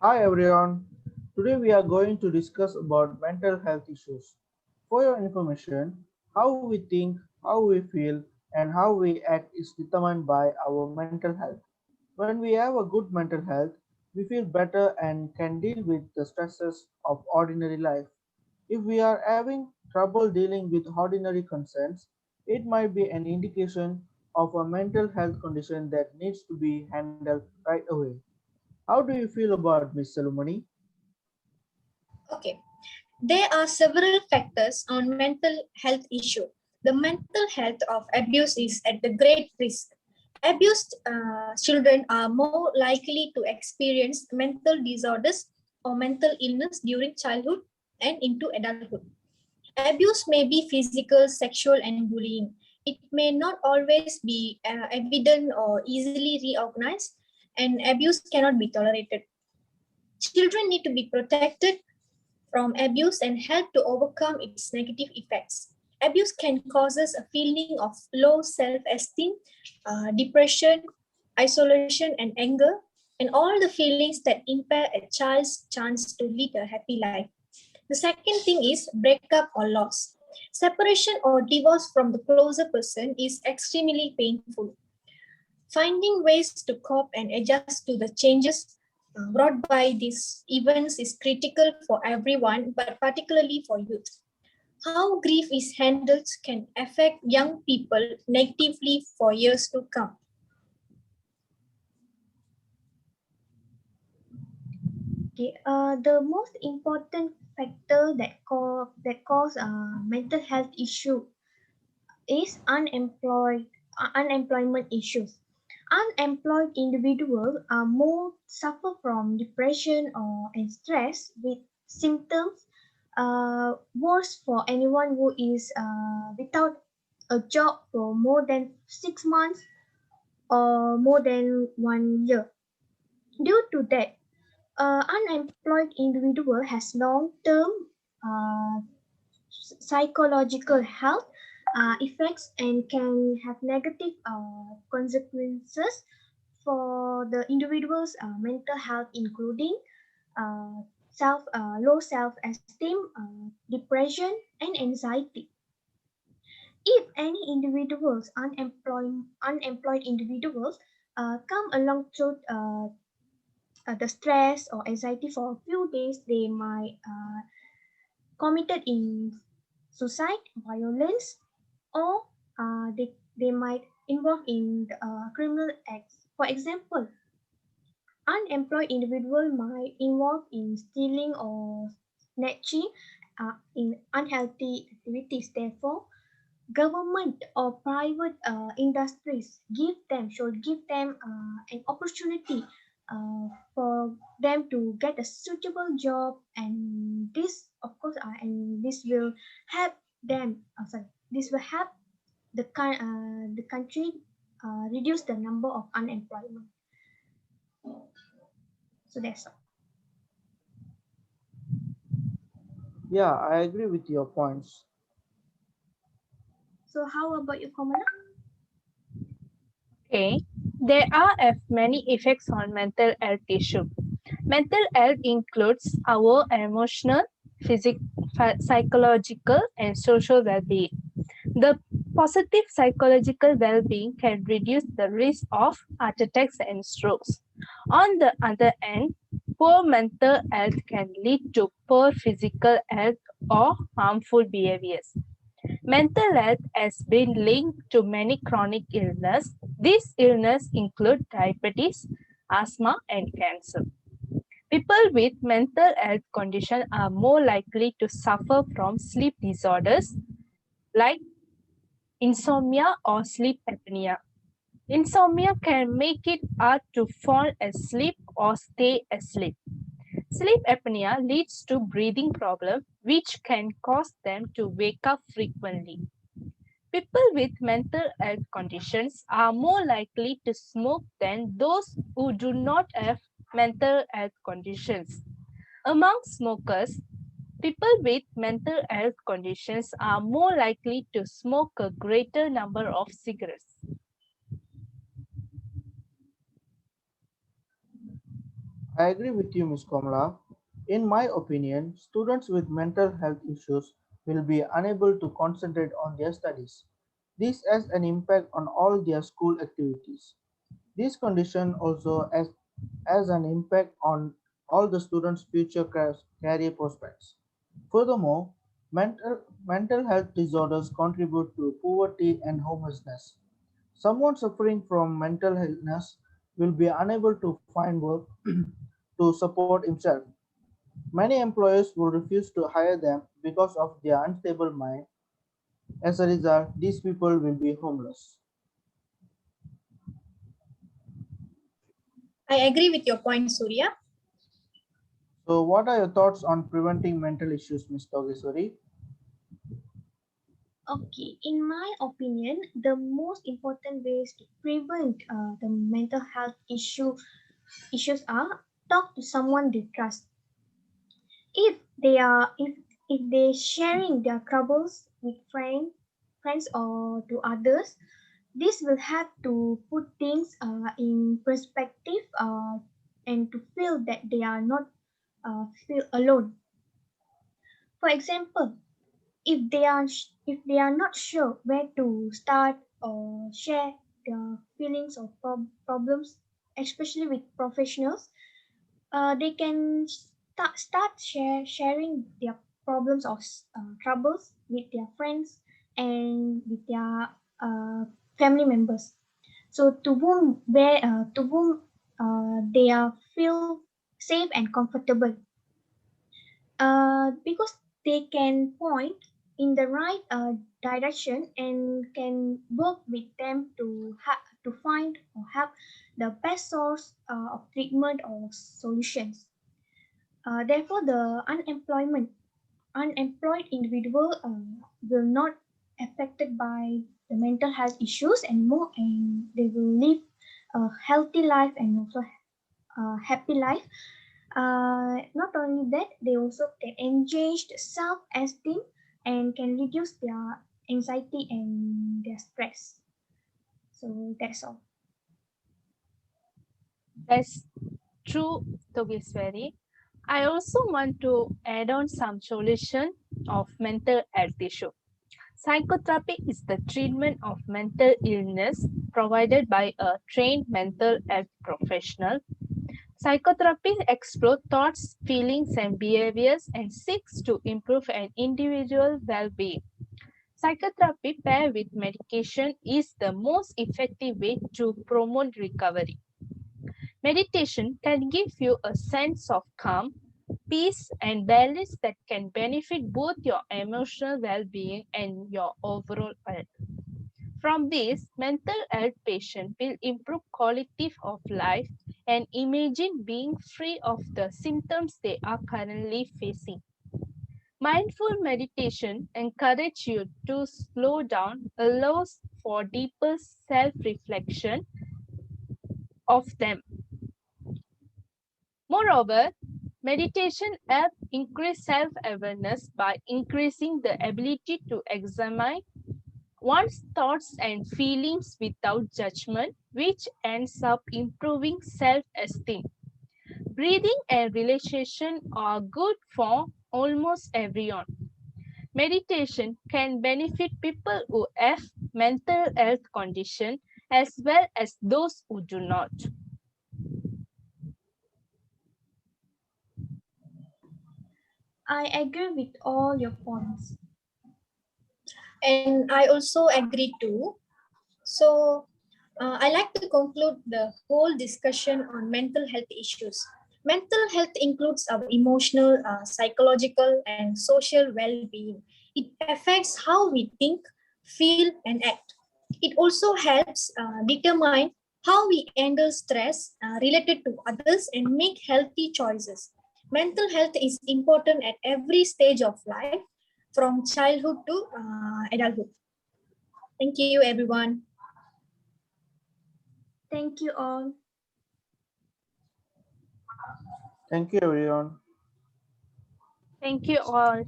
Hi everyone. Today we are going to discuss about mental health issues. For your information, how we think, how we feel, and how we act is determined by our mental health. When we have a good mental health, we feel better and can deal with the stresses of ordinary life. If we are having trouble dealing with ordinary concerns, it might be an indication of a mental health condition that needs to be handled right away. How do you feel about Miss Salomoni? Okay, there are several factors on mental health issue. The mental health of abuse is at the great risk. Abused children are more likely to experience mental disorders or mental illness during childhood and into adulthood. Abuse may be physical, sexual, and bullying. It may not always be evident or easily recognized, and abuse cannot be tolerated. Children need to be protected from abuse and help to overcome its negative effects. Abuse can cause us a feeling of low self-esteem, depression, isolation, and anger, and all the feelings that impair a child's chance to lead a happy life. The second thing is breakup or loss. Separation or divorce from the closer person is extremely painful. Finding ways to cope and adjust to the changes brought by these events is critical for everyone, but particularly for youth. How grief is handled can affect young people negatively for years to come. Okay, the most important factor that cause mental health issue is unemployment issues. Unemployed individuals are more suffer from depression or and stress with symptoms worse for anyone who is without a job for more than 6 months or more than 1 year. Due to that, unemployed individual has long-term uh, psychological health effects and can have negative consequences for the individual's mental health, including low self-esteem, depression, and anxiety. If any unemployed individuals come along through the stress or anxiety for a few days, they might committed in suicide, violence, or they might involve in criminal acts. For example, unemployed individual might involve in stealing or snatching in unhealthy activities. Therefore, government or private industries should give them an opportunity for them to get a suitable job, and this of course and this will help them sorry this will help the country reduce the number of unemployment. So that's all. Yeah, I agree with your points. So how about you, Komala? Okay, there are many effects on mental health issue. Mental health includes our emotional, psychological, and social well-being. The positive psychological well-being can reduce the risk of heart attacks and strokes. On the other hand, poor mental health can lead to poor physical health or harmful behaviors. Mental health has been linked to many chronic illness. These illnesses include diabetes, asthma, and cancer. People with mental health conditions are more likely to suffer from sleep disorders like insomnia or sleep apnea. Insomnia can make it hard to fall asleep or stay asleep. Sleep apnea leads to breathing problems, which can cause them to wake up frequently. People with mental health conditions are more likely to smoke than those who do not have mental health conditions. Among smokers, people with mental health conditions are more likely to smoke a greater number of cigarettes. I agree with you, Ms. Kamala. In my opinion, students with mental health issues will be unable to concentrate on their studies. This has an impact on all their school activities. This condition also has an impact on all the students' future career prospects. Furthermore, mental health disorders contribute to poverty and homelessness. Someone suffering from mental illness will be unable to find work to support himself. Many employers will refuse to hire them because of their unstable mind. As a result, these people will be homeless. I agree with your point, Surya. So, what are your thoughts on preventing mental issues, Ms. Togeswari? Okay, in my opinion, the most important ways to prevent the mental health issues are talk to someone they trust. If they are if they sharing their troubles with friends or to others, this will help to put things in perspective and to feel that they are not feel alone. For example, if they are not sure where to start or share their feelings or problems, especially with professionals, they can sharing their problems or troubles with their friends and with their family members. So to whom they are feel safe and comfortable, because they can point in the right direction and can work with them to find or have the best source of treatment or solutions. Therefore, the unemployed individual will not affected by the mental health issues anymore, and they will live a healthy life and also a happy life. Not only that, they also get engaged self-esteem and can reduce their anxiety and their stress. So that's all. That's true, Togeswari. I also want to add on some solution of mental health issue. Psychotherapy is the treatment of mental illness provided by a trained mental health professional. Psychotherapy explores thoughts, feelings, and behaviors and seeks to improve an individual's well-being. Psychotherapy paired with medication is the most effective way to promote recovery. Meditation can give you a sense of calm, peace, and balance that can benefit both your emotional well-being and your overall health. From this, mental health patient will improve quality of life and imagine being free of the symptoms they are currently facing. Mindful meditation encourages you to slow down, allows for deeper self-reflection of them. Moreover, meditation helps increase self-awareness by increasing the ability to examine one's thoughts and feelings without judgment, which ends up improving self-esteem. Breathing and relaxation are good for almost everyone. Meditation can benefit people who have mental health condition as well as those who do not. I agree with all your points. And I also agree too. So, I like to conclude the whole discussion on mental health issues. Mental health includes our emotional, psychological, and social well being. It affects how we think, feel, and act. It also helps determine how we handle stress related to others and make healthy choices. Mental health is important at every stage of life, from childhood to adulthood. Thank you, everyone. Thank you all. Thank you, everyone. Thank you all.